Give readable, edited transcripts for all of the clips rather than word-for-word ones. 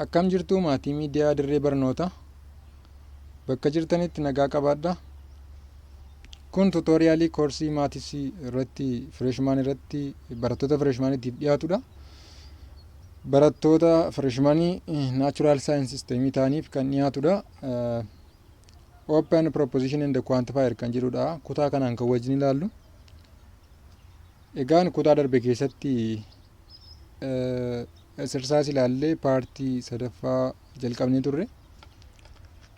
Akkam jirtu maatii miidiyaa dirree barnoota bakka jirtanitti nagaa qabaadha. Kun tuutoriyaalii koorsii maatisii irratti fireeshmaan irratti barattoota fireeshmaaniitiif dhiyaatudha. Barattoota fireeshmaanii naachuraal saayinsii sisteemii ta'aniif kan dhiyaatudha. Open proposition and quantifier kan jedhudha. Kutaa kanaan kan wajjin ilaallu. Egaan kutaa darbe keessatti exercise ilaallee paartii sadaffaa jalqabnee turre.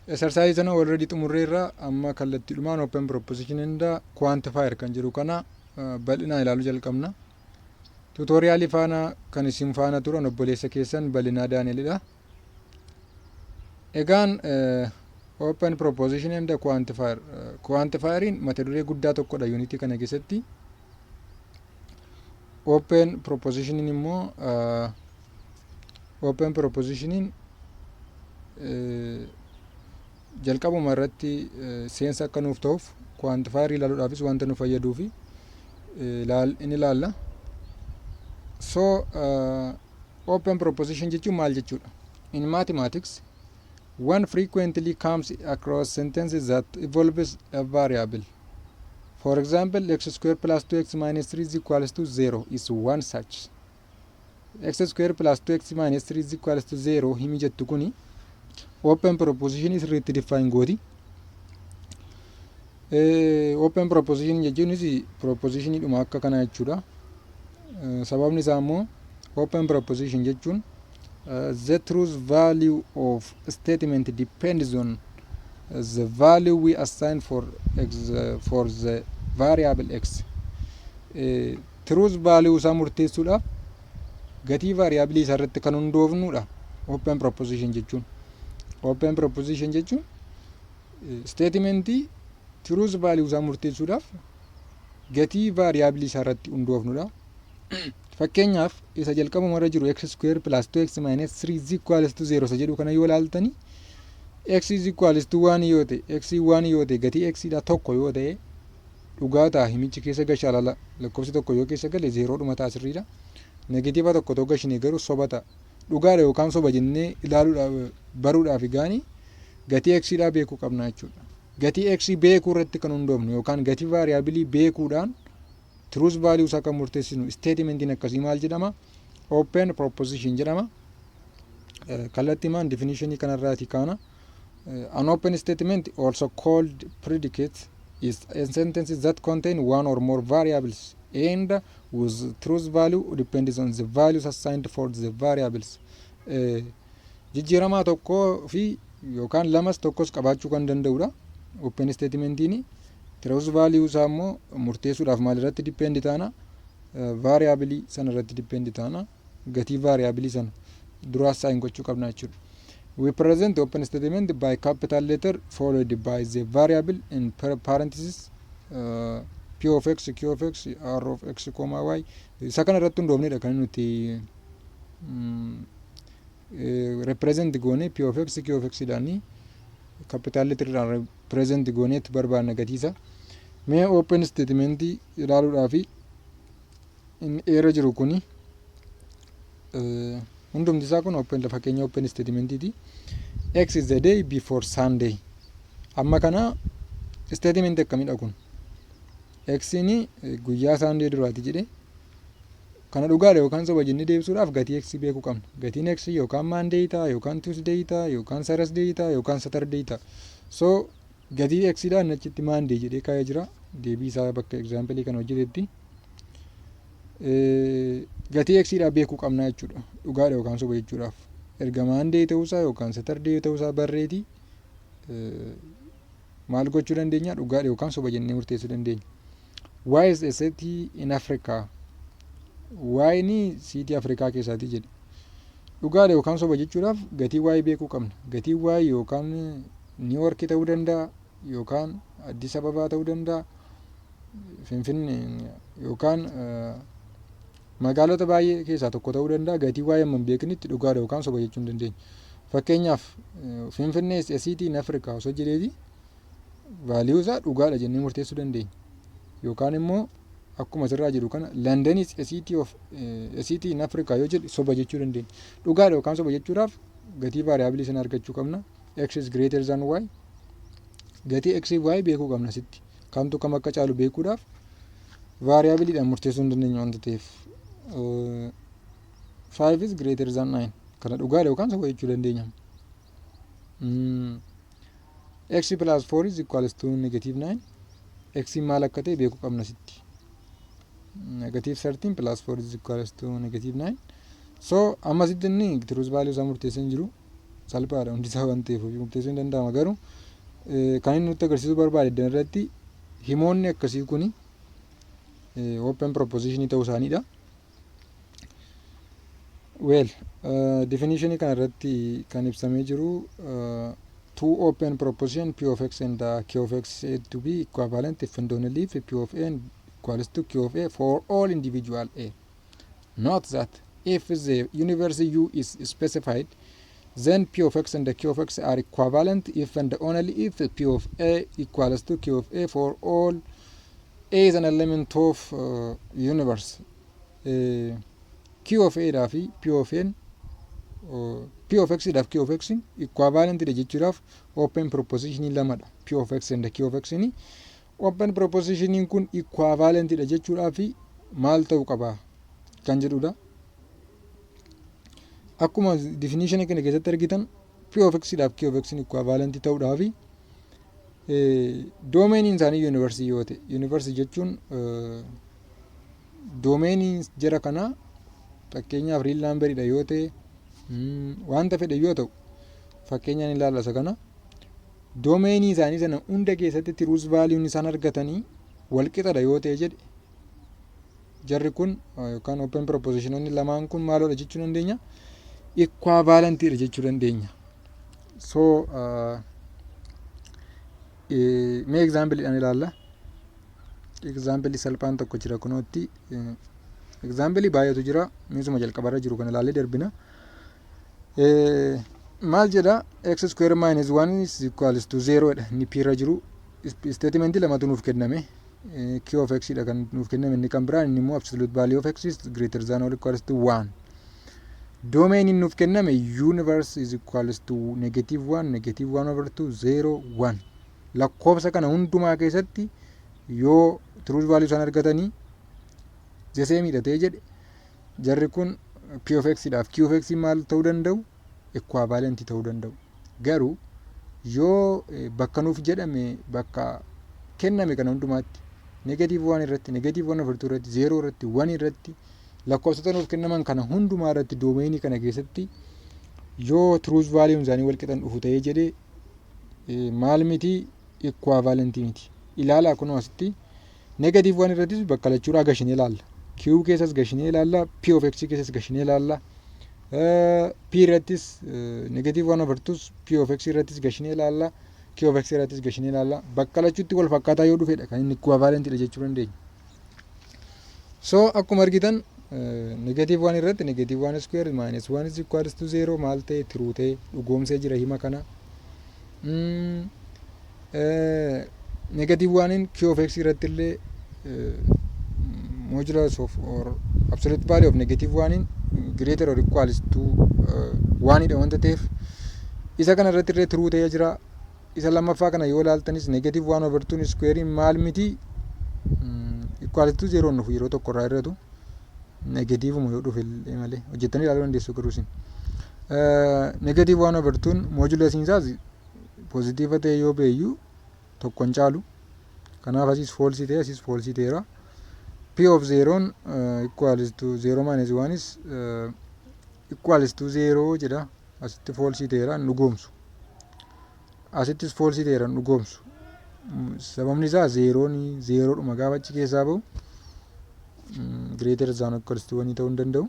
Exercise sana already xumurreerra amma kallattiidhumaan open proposition and quantifier kan jedhu kana bal'inaan ilaaluu jalqabna. Tuutoriyaalii faana kan isin faana turan obboleessa keessan Bal'inaa Daani'elidha. Egaan open proposition and quantifier quantifierin mata duree guddaa tokkodha unity kana keessatti. Open proposition immoo open proposition jalqabuma irratti seensa akka nuuf ta'uuf quantifier ilaaluudhaafis wanta nu fayyaduufi in ilaalla. So open proposition jechuun maal jechuudha? In mathematics, one frequently comes across sentences that involves a variable. For example, x square plus 2x minus 3 is equals to 0 is one such. X square plus 2x minus 3 is equals to 0 himi jettu kuni open proposition is irratti define gooti. Open proposition jechuunis proposition dhuma akka kana jechuudha. Sababni isaa immoo open proposition jechuun the truth value of statement depends on the value we assign for the variable x. Truth value isaa murteessuudhaaf gatii variable isaa irratti kan hundoofnudha open proposition jechuun. Open proposition jechuun statementii truth value isaa murteessuudhaaf gatii variable isaa irratti hundoofnudha. Fakkeenyaaf isa jalqabuma irra jiru x square plus 2x minus 3 is equals to 0 isa jedhu kana yoo ilaaltani x is equals to 1 yoo ta'e x 1 yoo ta'e gatii x dha tokko yoo ta'e dhugaa ta'a himichi keessa gashaa lala lakkoofsi tokko yoo keessa gale 0 dhuma ta'a sirriidha. Negatiiva tokko ta'uu gashine garuu soba ta'a. Dhugaadha yookaan soba jennee ilaaluudhaaf baruudhaaf gaanii gatii x dha beekuu qabna jechuudha. Gatii x beekuu irratti kan hundoofnu yookaan gatii variable beekuudhaan truth value isaa kan murteessinu statementiin akkasii maal jedhama? Open proposition jedhama. Kallattiimaan definitionii kanarraati kaana. An open statement, also called predicate, is a sentence that contain one or more variables and whose truth value depends on the values assigned for the variables. Jijjiiramaa tokkoo fi yookaan lamas tokkos qabaachuu kan danda'udha. Open statementiin truth value isaa immoo murteessuudhaaf maal irratti dipendi taana? Variable sana irratti dipendi taana. Gatii variable sana dura assign gochuu qabna jechuudha. We present the open statement by capital letter followed by the variable in parentheses p of x, q of x, r of x, y. Isa kana irratti hundoofnedha kan nuti represent goone p of x, q of x dhaani capital letter dhaan represent gooneetti barbaanna gatiisa. Mee open statement ilaaluudhaafi in era jiru kuni hundumti isaa kun open la fakkeenya open statementiti. X is the day before Sunday. Amma kana statement akkamidha kun? X ni guyyaa Sunday duraati jedhe. Kana dhugaadha yookaan soba jennee deebisuudhaaf gatii x beekuu qabna. Gatiin x yookaan Monday ta'a yookaan Tuesday ta'a yookaan Thursday ta'a yookaan Saturday ta'a. So gatii x dhaan achitti Monday jedhee kaa'ee jira. Deebii isaa bakka example kan hojjetetti. Gatii x dhaa beekuu qabna jechuudha. Dhugaadha yookaan soba jechuudhaaf. Erga Monday ta'uusaa yookaan Saturday ta'uusaa barreeti maal gochuu dandeenya? Dhugaadha yookaan soba jennee murteessuu dandeenya. Why is a city in Africa? Why ni city Afrikaa keessaati jedhe. Dhugaadha yookaan soba jechuudhaaf gatii why beekuu qabna. Gatii why yookaan New York ta'uu danda'a yookaan Addis Ababaa ta'uu danda'a. Finfinnee yookaan magaalota baay'ee keessaa tokko ta'uu danda'a. Gatii why amma beeknitti dhugaadha yookaan soba jechuu hin dandeenya. Fakkeenyaaf Finfinnee is a city in Africa osoo jedheeti value isaa dhugaadha jennee murteessuu dandeenya. Yookaan immoo akkuma asirraa jiru kana London is a city in Africa yoo jedhu soba jechuu dandeenya. Dhugaadha yookaan soba jechuudhaaf gatii variable sana argachuu qabna. X is greater than y. Gatii x fi y beekuu qabna sitti. Kamtu kam akka caalu beekuudhaaf variable dhaan murteessuu hin dandeenyu wanta ta'eef 5 is greater than 9 kana dhugaadha yookaan soba jechuu dandeenya. X plus 4 is equals to negative 9. X maal akka ta'e beekuu qabna sitti. Negative 13 plus 4 is equals to negative 9. So ammasitti inni truth value isaa murteessee hin jiru. Salphaadha hundi isaa waan ta'eef murteessuu hin danda'ama garuu kan inni nutti agarsiisuu barbaade iddoo irratti himoonni akkasii kuni open proposition ta'uu isaaniidha. Well, definition kana irratti kan ibsamee jiru two open proposition P of x and Q of x said to be equivalent if and only if P of n equals to Q of a for all individual a. Note that if the universe U is specified, then P of x and Q of x are equivalent if and only if P of a equals to Q of a for all a is an element of universe. Q of a dhaa fi P of n P of x dhaa fi Q of x equivalent dha jechuudhaaf open proposition lamadha. P of x and Q of x ni open proposition kun equivalent dha jechuudhaaf maal ta'uu qaba kan jedhudha. Akkuma definition kana keessatti argitan P of x dhaa fi Q of x equivalent ta'uudhaaf domain isaanii universe yoo ta'e universe jechuun domain jara kana fakkeenyaaf real number dha yoo ta'e wanta fedhe yoo ta'u fakkeenyaan ilaalla isa kana domain isaanii sana hunda keessatti truth value isaan argatanii wal qixadha yoo ta'e jedhe jarri kun yookaan open propositiononni lamaan kun maalodha jechuu dandeenya equivalent dha jechuu dandeenya. So mee example dhaan ilaalla. Example salphaan tokko jira kunootti example baay'eetu jira miisuma jalqabarra jiru kana ilaallee darbina. Maal jedha x square minus 1 is equals to 0 dha inni p irra jiru statement lamatu nuuf kenname q of x dha kan nuuf kenname inni kan biraan inni immoo absolute value of x is greater than or equals to 1. Domain nuuf kenname universe is equals to negative 1 over 2 0 1. Lakkoofsa kana hundumaa keessatti yoo truth value isaan argatanii jeseemidha ta'e jedhe jarri kun P of x dhaaf Q of x maal ta'uu danda'u equivalent ta'uu danda'u. Garuu yoo bakka nuuf jedhame bakka kenname kana hundumaatti negative 1 irratti negative 1 over 2 irratti 0 irratti 1 irratti lakkoofsota nuuf kennaman kana hundumaa irratti domainii kana keessatti yoo truth value isaanii wal qixan dhufu ta'e jedhe maal miti equivalent miti. Ilaala kunoo asitti negative 1 irratti bakka lachuudha gashinee ilaalla. Q keessas gashinee ilaalla, P of x keessas gashinee ilaalla. P irrattis negative 1 over 2 P of x irrattis gashinee ilaalla, Q of x irrattis gashinee ilaalla. Bakka lachuutti wal fakkaataa yoo dhufedha kan inni equivalent dha jechuu dandeenya. So akkuma argitan negative 1 irratti negative 1 square minus 1 is equals to 0 maal ta'e true ta'e dhugoomsee jira hima kana. Negative 1 in Q of x irratti illee modulus of or absolute value of negative 1 in greater or equals to 1 dha wanta ta'eef isa kana irratti illee true ta'ee jira. Isa lammaffaa kana yoo ilaaltanis negative 1 over 2 square maal miti equals to 0 nuuf yeroo tokko irraa irratu negative yoo dhufe malee hojjettanii ilaaluu dandeessu garuu isin negative 1 over 2 modulus isaas positive ta'e yoo beeyyu tokkon caalu kanaaf asis false ta'e asis false ta'eera. P of 0 equals to 0 minus 1 is equals to 0 jedha asitti false ta'eera dhugoomsu asittis false ta'eera dhugoomsu sababni isaa 0 dhuma gaafa achi keessaa bahu greater than or equals to 1 ta'uu hin danda'u.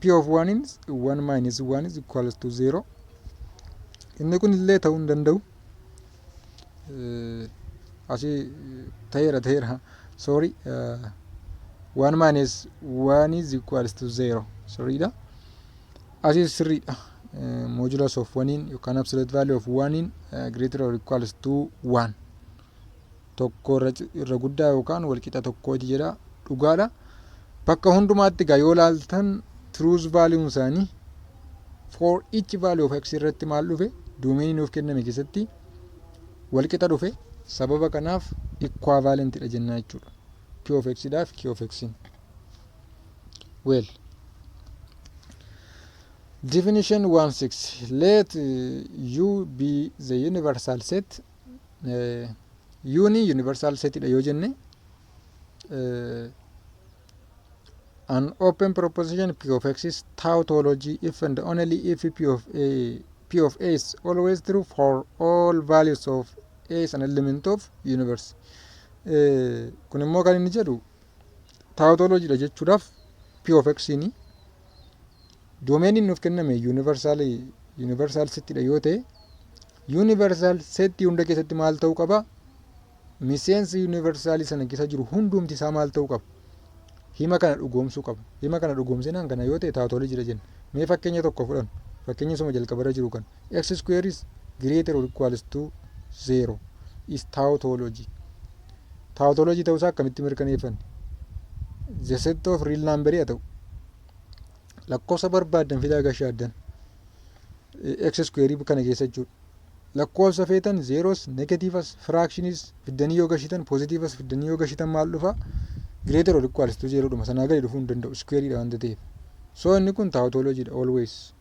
P of 1 is 1 minus 1 is equals to 0 inni kun illee ta'uu hin danda'u. Asi ta'eera sorry 1 minus 1 is equals to 0 sorry da asi sirriidha. Modulus of 1 in yookaan absolute value of 1 in greater or equals to 1 tokko irra guddaa yookaan wal qixa tokkooti jedha dhugaadha. Bakka hundumaatti gaa yoo laaltan truth value isaanii for each value of x irratti maal dhufe doomeenii nuuf kenname keessatti wal qixa dhufe sababa kanaaf equivalent dha jennaa jechuudha p of x daaf q of x. Well, definition 1.6 let u be the universal set. U ni universal set dha yoo jenne an open proposition p of x is tautology if and only if p of a is always true for all values of a is an element of universe. Kun immoo kan inni jedhu tautology dha jechuudhaaf p of x ni doomeenii nuuf kenname universal set dha yoo ta'e universal set hunda keessatti maal ta'uu qaba miseensi universaalii sana keessa jiru hundumti isaa maal ta'uu qaba hima kana dhugoomsuu qaba. Hima kana dhugoomsinaan kana yoo ta'e tautology dha jenna. Mee fakkeenya tokko fudhannu fakkeenya suma jalqabarra jiru kan x square is greater or equals to 0 is tautology. Tautology ta'uu isaa akkamitti mirkaneeffanne the set of real number haa ta'u lakkoofsa barbaadan fidaa gashaaddan x square kana keessa jechuudha. Lakkoofsa feetan zeros negatiivas fractionis fiddanii yoo gashitan positiivas fiddanii yoo gashitan maal dhufa greater or equals to 0 dhuma sanaa gadi dhufuu hin danda'u square dha wanta ta'eef. So inni kun tautology dha always.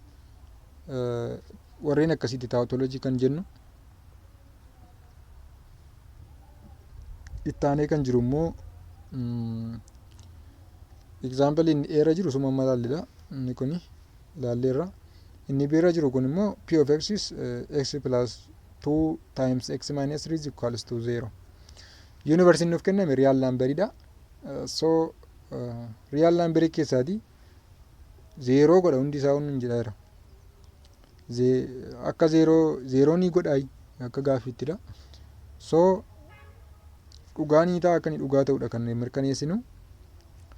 Warreen akkasitti tautology kan jennu. Ittaanee kan jiru immoo example inni eerra jiru suma amma laallidha. Inni kuni laalleerra. Inni beera jiru kun immoo p of x is x plus 2 times x minus 3 is equals to 0. Universe nuuf kenname real number dha. So real number keessaati 0 godha hundi isaa hundi jedhaera. Akka 0 ni godhaayi akka gaaffiittidha. So dhugaanii ta'a akka inni dhugaa ta'udha kan mirkaneessinu.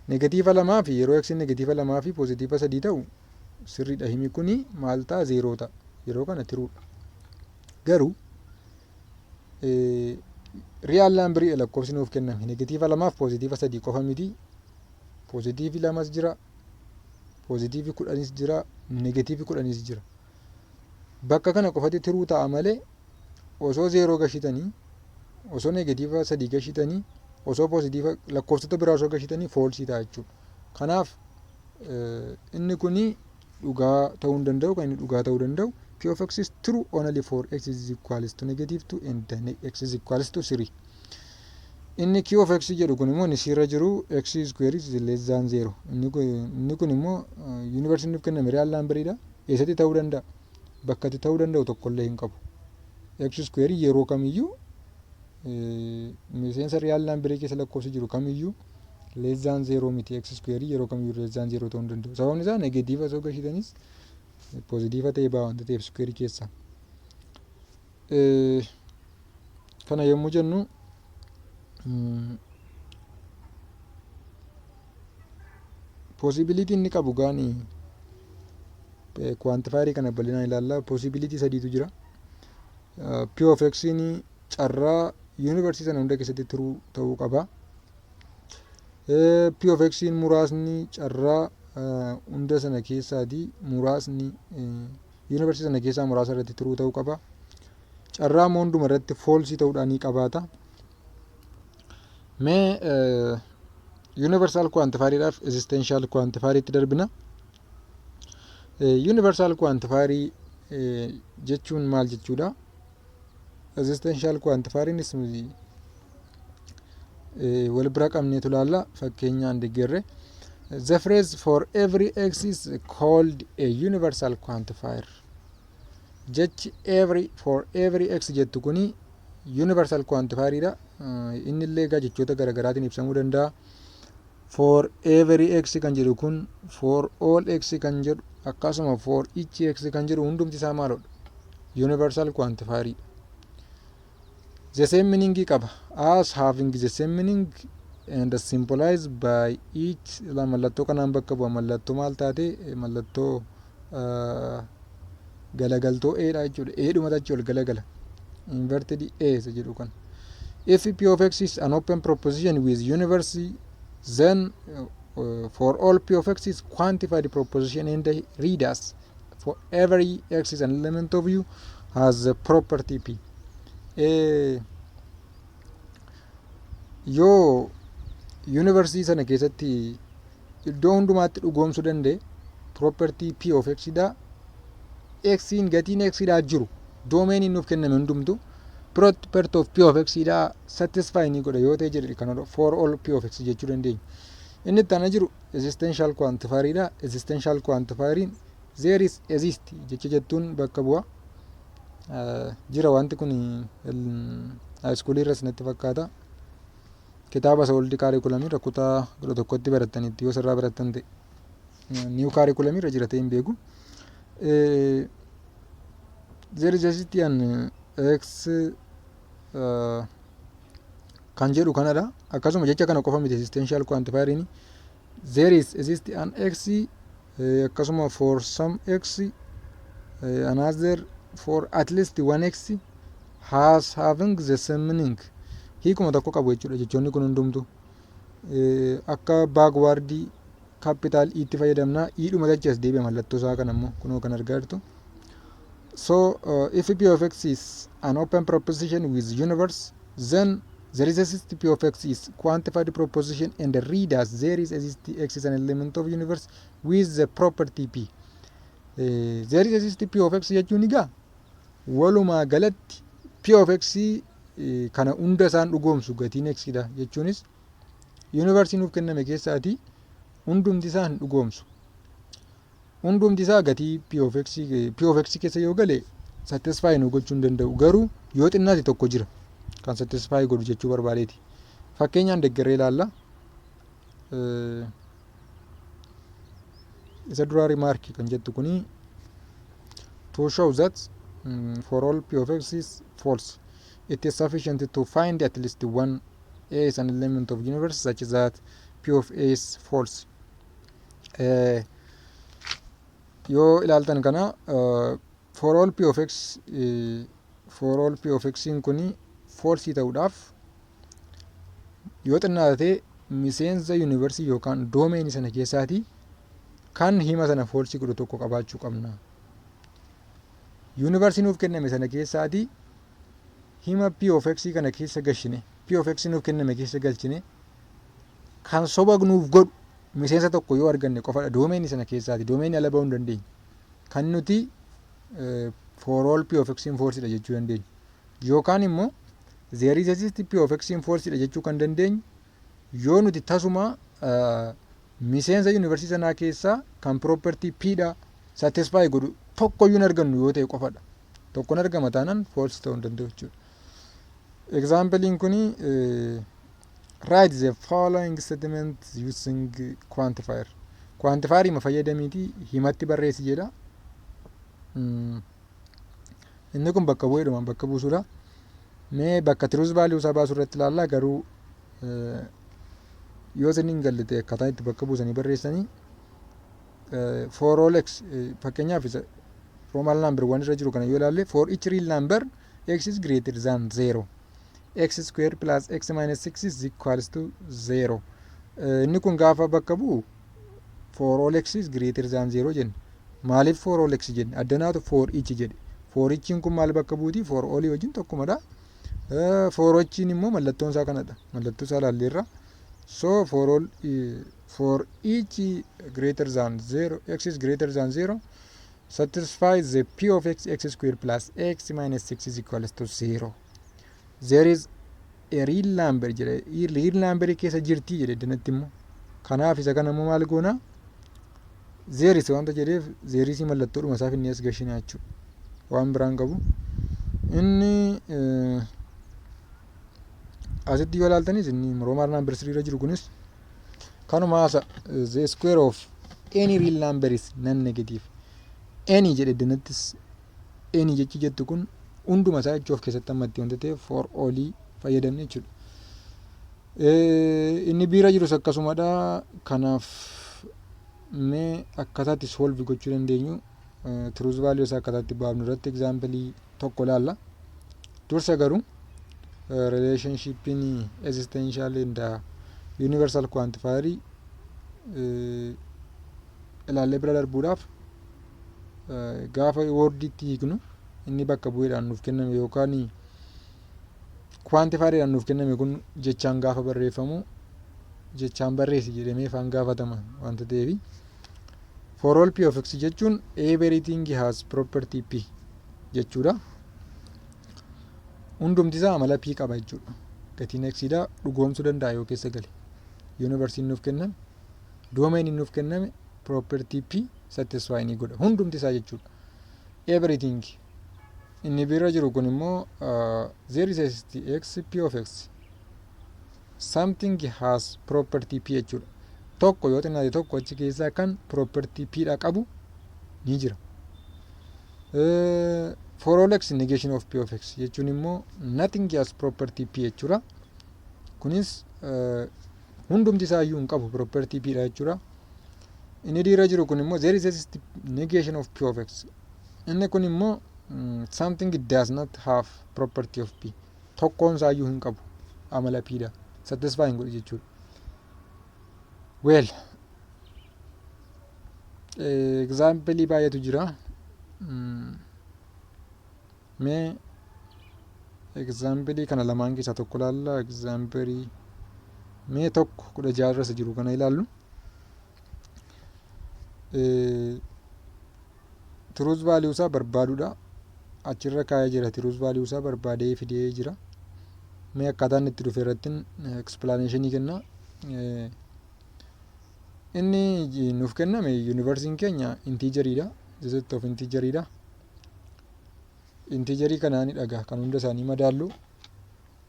Negatiiva lamaa fi yeroo x negatiiva lamaa fi positiiva 3 ta'u sirriidha himi kuni maal ta'a 0 ta'a. Yeroo kana tiruudha. Garuu real number lakkoofsi nuuf kenname negatiiva lamaa fi positiiva 3 qofa miti. Positiivi lamas jira. Positiivi 10 jira. Negatiivi 10 jira. Bakka kana qofatti tiruu ta'a malee osoo 0 gashitanii osoo negatiiva 3 gashitanii osoo positiiva lakkoofsota biraa osoo gashitanii false ta'a jechuudha. Kanaaf inni kuni dhugaa ta'uu hin danda'u. Kan inni dhugaa ta'uu danda'u p of x is true only for x is equals to negative 2 and x is equals to 3. Inni q of x jedhu kun immoo nisirra jiru x square is less than 0. Inni kun immoo universe nuuf kenname real number dha. Eessatti ta'uu danda'a? Bakkatti ta'uu danda'u tokkollee hin qabu. X square yeroo kamiyyuu miseensa real number keessa lakkoofsi jiru kamiyyuu less than 0 miti. X square yeroo kamiyyuu less than 0 ta'uu hin danda'u. Sababni isaa negatiiva osoo gashitanis positiiva ta'ee ba'a wanta ta'eef square keessa. Kana yommuu jennu possibility inni qabu gaanii quantifier kana bal'inaan ilaalla. Possibility sadiitu jira. P of x ni carraa universe sana hunda keessatti true ta'uu qaba. P of x muraasni carraa hunda sana keessaati muraasni universe sana keessaa muraasa irratti true ta'uu qaba. Carraa hunduma irratti false ta'uudhaan ni qabaata. Mee universal quantifier dhaaf existential quantifier itti darbina. Universal quantifier jechuun maal jechuudha? Existential quantifier innis wal bira qabneetu ilaalla. Fakkeenyaan deeggarre the phrase for every x is called a universal quantifier. Jechi for every x jettu kuni universal quantifier dha. Inni illee egaa jechoota garaagaraatiin ibsamuu danda'a. For every x kan jedhu kun for all x kan jedhu akkasuma for each x kan jedhu hundumti isaa maalodha? Universal quantifier. The same meaning qaba. As having the same meaning and symbolized by each mallattoo kanaan bakka bu'a. Mallattoo maal taate mallattoo galagaltoo a dha jechuudha. A dhumata achi ol galagala. Inverted a isa jedhu kan. If p of x is an open proposition with universe, then for all p of x is quantified proposition and read as for every x is an element of u has the property p. Yoo yuunivarsiitii sana keessatti iddoo hundumaatti dhugoomsuu danda'e property p of x dha. X'n gatiin x dha jiru doomeeniin nuuf kenname hundumtu property of p of x dha satisfy ni godha yoo ta'e jedhe kanadha for all p of x jechuu dandeenya. Inni itti ana jiru existential quantifier dha. Existential quantifieriin there is exist jecha jettuun bakka bu'a. Jira wanti kun high school irras natti fakkaata. Kitaaba isa oldi kaarikulamii kutaa 11tti barattanitti yoo sirraa barattan ta'e new kaarikulamii irra jira ta'e hin beeku. There is exist an x kan jedhu kanadha. Akkasuma jecha kana qofa miti existential quantifieriin there is exist an x akkasuma for some x another for at least one x has having the same meaning. Hiikuma tokko qabu jechuudha jechoonni kun hundumtu. Akka backward capital itti fayyadamna idhuma jechaas deebi'a mallattoo isaa kan ammoo kunoo kan argaa jirtu. So if p of x is an open proposition with universe, then there is exist p of x is quantified proposition and read as there is exist x is an element of universe with the property p. There is exist p of x jechuun egaa walumaa galatti p of x kana hunda isaan dhugoomsu gatiin x dha jechuunis yuunivarsiitii nuuf kenname keessaati hundumti isaa hin dhugoomsu. Hundumti isaa gatii p of x keessa yoo gale satisfy nu gochuu hin danda'u. Garuu yoo xinnaati tokko jira kan satisfy godhu jechuu barbaadeeti. Fakkeenyaan deeggaree ilaalla. Isa duraa remark kan jettu kuni to show that for all p of x is false. It is sufficient to find at least one a is an element of universe such that p of a is false. Yoo ilaaltan kana for all p of x in kuni false ta'uudhaaf yoo xinnaate miseensa yuunivarsiitii yookaan doomeenii sana keessaati kan hima sana false godhu tokko qabaachuu qabna. Yuunivarsiitii nuuf kenname sana keessaati hima p of x kana keessa galchine p of x nuuf kenname keessa galchine kan soba nuuf godhu miseensa tokko yoo arganne qofadha doomeenii sana keessaati. Doomeenii ala ba'uu hin dandeenyu. Kan nuti for all p of x in false dha jechuu dandeenya. Yookaan immoo there is exist p of x in false dha jechuu kan dandeenyu yoo nuti tasuma miseensa yuunivarsiitii sanaa keessaa kan property p dha satisfy godhu tokko iyyuu hin argannu yoo ta'e qofadha. Tokkoon argama taanaan false ta'uu hin danda'u jechuudha. Example kuni write the following statement using quantifier. Quantifier ma fayyadamiiti himatti barreessi jedha. Inni kun bakka bu'eedhuma bakka buusuudha. Mee bakka truth value isaa baasuu irratti ilaalla garuu yoo isin hin galle ta'e akkaataa itti bakka buusanii barreessanii for all x fakkeenyaaf isa roman number 1 irra jiru kana yoo ilaalle for each real number x is greater than 0. X square plus x minus 6 is equals to 0. Inni kun gaafa bakka bu'u for all x is greater than 0 jenne. Maaliif for all x jenne? Addanaatu for each jedhe. For each kun maal bakka buuti? For all wajjin tokkumadha. For each immoo mallattoon isaa kanadha. Mallattoo isaa ilaalleerra. So for each greater than 0, x is greater than 0, satisfies the p of x square plus x minus 6 is equals to 0. There is a real number jedhe. Real number keessa jirti jedhe danatti immoo. Kanaaf isa kana immoo maal goona? There is wanta jedheef there is mallattoodhuma isaa finnee as gashinaa jechuudha. Waan biraan qabu. Inni asitti yoo ilaaltanis inni roman number 3 irra jiru kunis kanuma haasa the square of any real number is non-negative. Any jedhe danattis any jechi jettu kun hunduma isaa jechuuf keessatti ammatti wanta ta'e for all fayyadamne jechuudha. Inni biira jirus akkasumadha. Kanaaf mee akkataatti solve gochuu dandeenyu truth value isaa akkataatti baafnu irratti example tokko ilaalla. Dursa garuu relationship in existential and universal quantifier ilaallee bira darbuudhaaf gaafa wordiitti hiiknu inni bakka bu'eedhaan nuuf kenname yookaan quantifiedhaan nuuf kenname kun jechaan gaafa barreeffamu jechaan barreessi jedhamee afaan gaafatama wanta ta'eef for all p of x jechuun everything has property p jechuudha. Hundumti isaa amala p qaba jechuudha. Gatiin xidha dhugoomsuu danda'a yoo keessa gale. Yuunivarsiitiin nuuf kenname doomeeniin nuuf kenname property p satisfy ni godha. Hundumti isaa jechuudha. Everything inni bira jiru kun immoo there is a x p of x something has property p jechuudha. Tokko yoo xinnaate tokko achi keessaa kan property p dha qabu ni jira. For all x negation of p of x jechuun immoo nothing has property p jechuudha. Kunis hundumti isaa iyyuu hin qabu property p dha jechuudha. Inni dhiira jiru kun immoo there is a negation of p of x. Inni kun immoo something does not have property of p. Tokkoon isaa iyyuu hin qabu amala p dha. Satisfy hin godhu jechuudha. Well, example baay'eetu jira. Mee example kana lamaan keessaa tokko ilaalla. Example mee tokko 16 irra jiru kana ilaallu. Truth value isaa barbaaduudha. Achirra kaa'ee jira. Truth value isaa barbaadee fidee jira. Mee akkaataan itti dhufe irratti explanation kenna. Inni nuuf kenname yuunivarsiitiin keenya intiijeriidha. Set of intiijeriidha. Intiijerii kanaan dhagaa kan hunda isaanii madaallu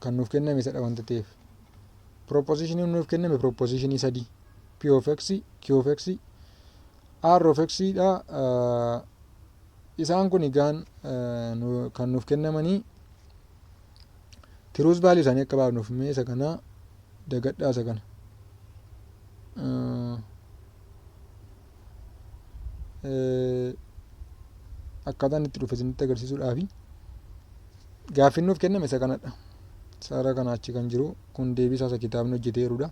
kan nuuf kenname sadha wanta ta'eef. Propositionii nuuf kenname propositionii 3 p of x, q of x, r of x dha. Isaan kun egaan kan nuuf kennamanii truth value isaanii akka baafnuuf mee isa kana dagadhaa isa kana. Akkaataan itti dhufe isinitti agarsiisuudhaafi gaaffiin nuuf kenname isa kanadha. Saara kana achi kan jiru kun deebisaa isa kitaabni hojjeteerudha.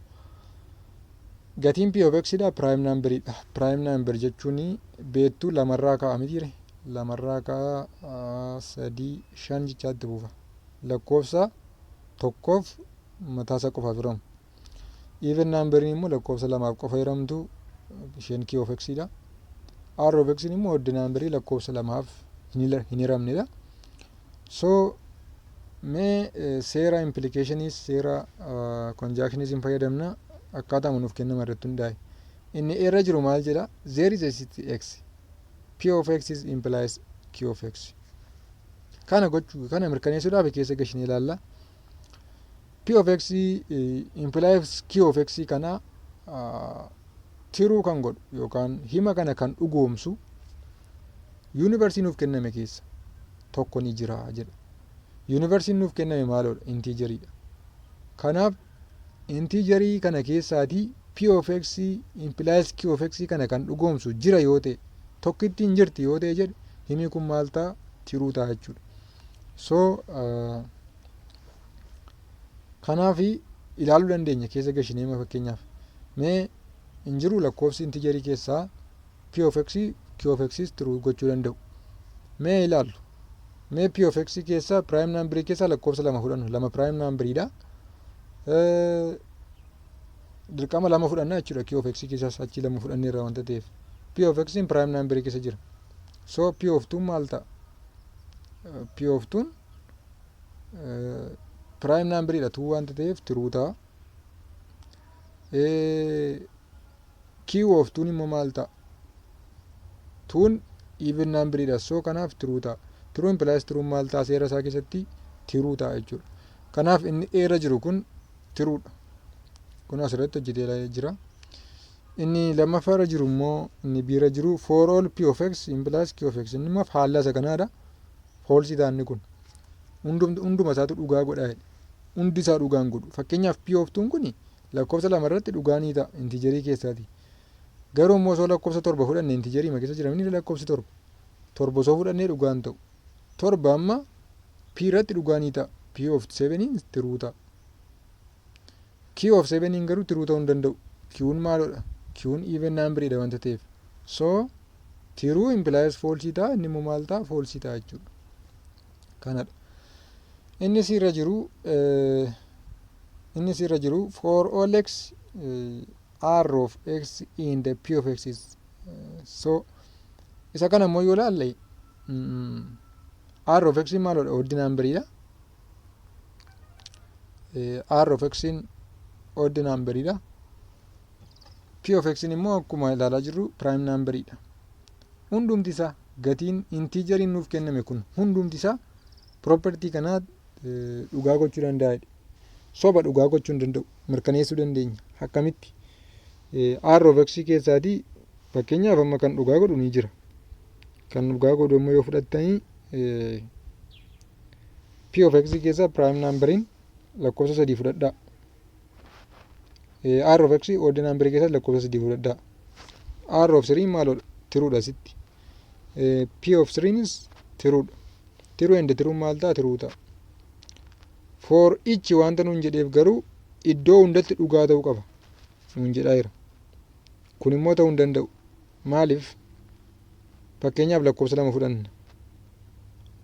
Gatiin p of x dha prime numberidha. Prime number jechuun beektuu lamarraa kaa'amee jire. Lamarraa ka'a 3 5 jechaatti buufa. Lakkoofsa tokkoof mataa isaa qofaaf hiramu. Even numberiin immoo lakkoofsa lamaaf qofa hiramtu isheen q of x dha. R of x immoo odd numberii lakkoofsa lamaaf hin hiramnedha. So mee seera implicationis seera conjunctionis hin fayyadamna akkaataa nuuf kenname irratti hundaa'e. Inni irra jiru maal jedha? There is a x. P of x implies q of x. Kana gochuu kana mirkaneessuudhaaf keessa gashinee ilaalla. P of x implies q of x kana tiruu kan godhu yookaan hima kana kan dhugoomsu yuunivarsiitiin nuuf kenname keessa tokko ni jira jedha. Yuunivarsiitiin nuuf kenname maaloodha? Intiijeriidha. Kanaaf intiijerii kana keessaatii p of x implies q of x kana kan dhugoomsu jira yoo ta'e tokkitti hin jirti yoo ta'e jedhe himi kun maal ta'a? Tiruu ta'a jechuudha. So kanaaf ilaaluu dandeenya keessa gashinee fakkeenyaaf mee hin jiru lakkoofsi intiijerii keessaa p of x q of x tiruu gochuu danda'u. Mee ilaallu. Mee p of x keessaa prime numberii keessaa lakkoofsa lama fudhannu. Lama prime numberidha. Dirqama lama fudhannaa jechuudha. q of x keessaas achi lama fudhanneerra wanta ta'eef. p of x prime numberii keessa jira. So p of 2 maal ta'a? p of 2 prime numberidha 2 wanta ta'eef tiruu ta'a. q of 2 immoo maal ta'a? 2 even numberidha. So kanaaf tiruu ta'a. Tiruu implies tiruu maal ta'a? Seera isaa keessatti tiruu ta'a jechuudha. Kanaaf inni irra jiru kun tiruudha. Kun asirratti hojjetee jira. Inni lammaffaarra jiru immoo inni biira jiru for all p of x implies q of x. Inni immoo haala isa kanaadha. False taanni kun hunduma isaatu dhugaa godha. Hundi isaa dhugaan godhu. Fakkeenyaaf p of 2 kun lakkoofsa lamarratti dhugaa ni ta'a intiijerii keessaati. Garuu immoo osoo lakkoofsa torba fudhanne intiijerii ma keessa jiran inni lakkoofsi torba. Torba osoo fudhannee dhugaan ta'u. Torba amma p irratti dhugaa ni ta'a. p of 7 tiruu ta'a. q of 7 garuu tiruu ta'uu hin danda'u. q'n maaloodha? Q'n even numberidha wanta ta'eef. So True implies false ta'a inni immoo maal ta'a false ta'a jechuudha. Kanadha. Inni sirra jiru for all x r of x in the p of x is so isa kana immoo yoo ilaalle r of x maalodha odd numberidha. R of x odd numberidha. P of x immoo akkuma ilaalaa jirru prime numberidha. Hundumti isaa gatiin intigeriin nuuf kenname kun hundumti isaa property kanaa dhugaa gochuu danda'a. Soba dhugaa gochuu hin danda'u. Mirkaneessuu dandeenya. Akkamitti? R of x keessaatii fakkeenyaaf amma kan dhugaa godhu ni jira. Kan dhugaa godhu immoo yoo fudhattanii P of x keessaa prime numberiin lakkoofsa 3 fudhadhaa. R of x odd number keessaa lakkoofsa 3 fudhadhaa. R of 3 maalodha? Tiruudha sitti. P of 3 tiruudha. Tiruu and tiruu maal ta'a? Tiruu ta'a. For each wanta nuun jedheef garuu iddoo hundatti dhugaa ta'uu qaba. Nuun jedhaa jira. Kun immoo ta'uu hin danda'u. Maaliif? Fakkeenyaaf lakkoofsa 2 fudhanna.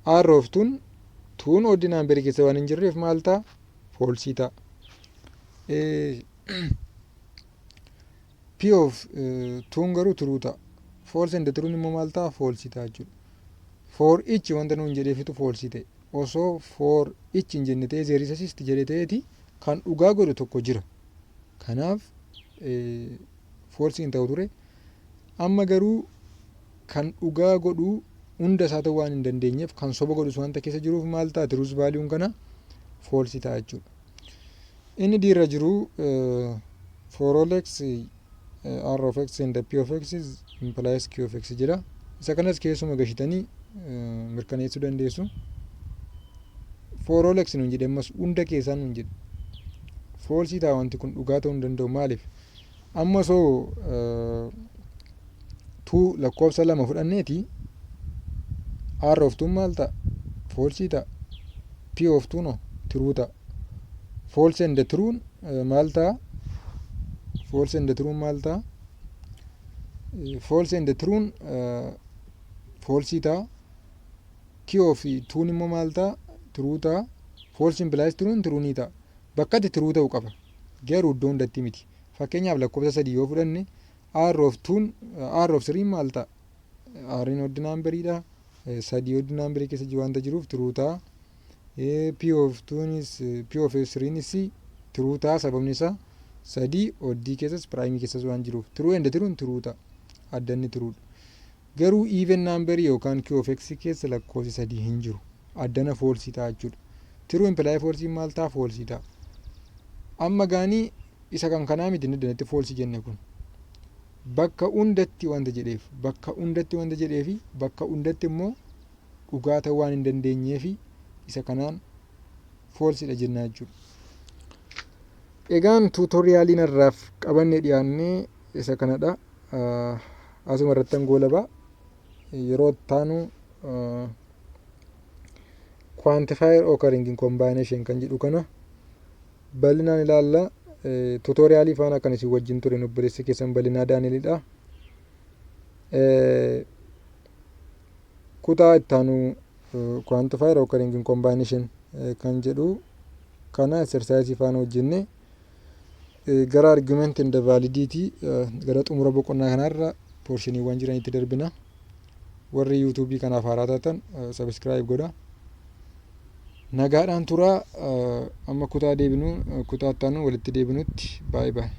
R of tuun odd number keessa waan hin jirreef maal ta'a? False ta'a. P of tuun garuu tiruu ta'a. False and tiruun immoo maal ta'a? False ta'a jechuudha. For each wanta nuun jedheefitu false ta'e. Osoo for each hin jenne ta'ee there is assist jedhe ta'eeti kan dhugaa godhu tokko jira. Kanaaf false hin ta'u ture. Amma garuu kan dhugaa godhu hunda isaa ta'uu waan hin dandeenyeef kan soba godhus wanta keessa jiruuf maal ta'a? Tiruus vaaliuun kana false ta'a jechuudha. Inni diirra jiru for all x r of x and p of x implies q of x jedha. Isa kanas keessuma gashitanii mirkaneessuu dandeessu. For all x nuun jedhe ammas hunda keessaa nuun jedhe. False ta'a wanti kun dhugaa ta'uu hin danda'u. Maaliif? Amma soo lakkoofsa 2 fudhanneeti r of maal ta'a? False ta'a. P of tiruu ta'a. False and truun maal ta'a? False and truun maal ta'a? False and truun false ta'a. Q of tuun immoo maal ta'a? Tiruu ta'a. False implies tiruun tiruu ni ta'a. Bakkatti tiruu ta'uu qaba. Garuu iddoo hundatti miti. Fakkeenyaaf lakkoofsa 3 yoo fudhanne R of 3 maal ta'a? R'n odd numberidha. 3 odd numberii keessa wanta jiruuf tiruu ta'a. P of 3nis tiruu ta'a. Sababni isaa 3 oddii keessas prime keessas waan jiruuf tiruu and tiruun tiruu ta'a. Addanni tiruudha. Garuu even numberii yookaan Q of x keessa lakkoofsi 3 hin jiru. Addana false ta'a jechuudha. Tiruu imply false maal ta'a? False ta'a. Amma gaanii isa kan kanaa miti dandeetti false jenne kun. Bakka hundatti wanta jedheef bakka hundatti immoo dhugaa ta'uu waan hin dandeenyeefi isa kanaan false dha jennaa jechuudha. Egaan tuutoriyaaliin irraaf qabannee dhiyaannee isa kanadha. Asuma irrattan goolabaa yeroo taanu quantifier occurring in combination kan jedhu kana bal'inaan ilaalla. Tuutoriyaalii faana kan isin wajjin ture obboleessi keessan bal'inaa Daanielidha. Kutaa ittaanu quantifier occurring in combination kan jedhu kana exercise faana hojjenne gara argument and validity gara xumura boqonnaa kanarra portioniiwwan jiranitti darbina. Warri YouTube kanaaf haaraa taatan subscribe godha. Nagaadhaan turaa amma kutaa ittaanu walitti deebinutti bye bye.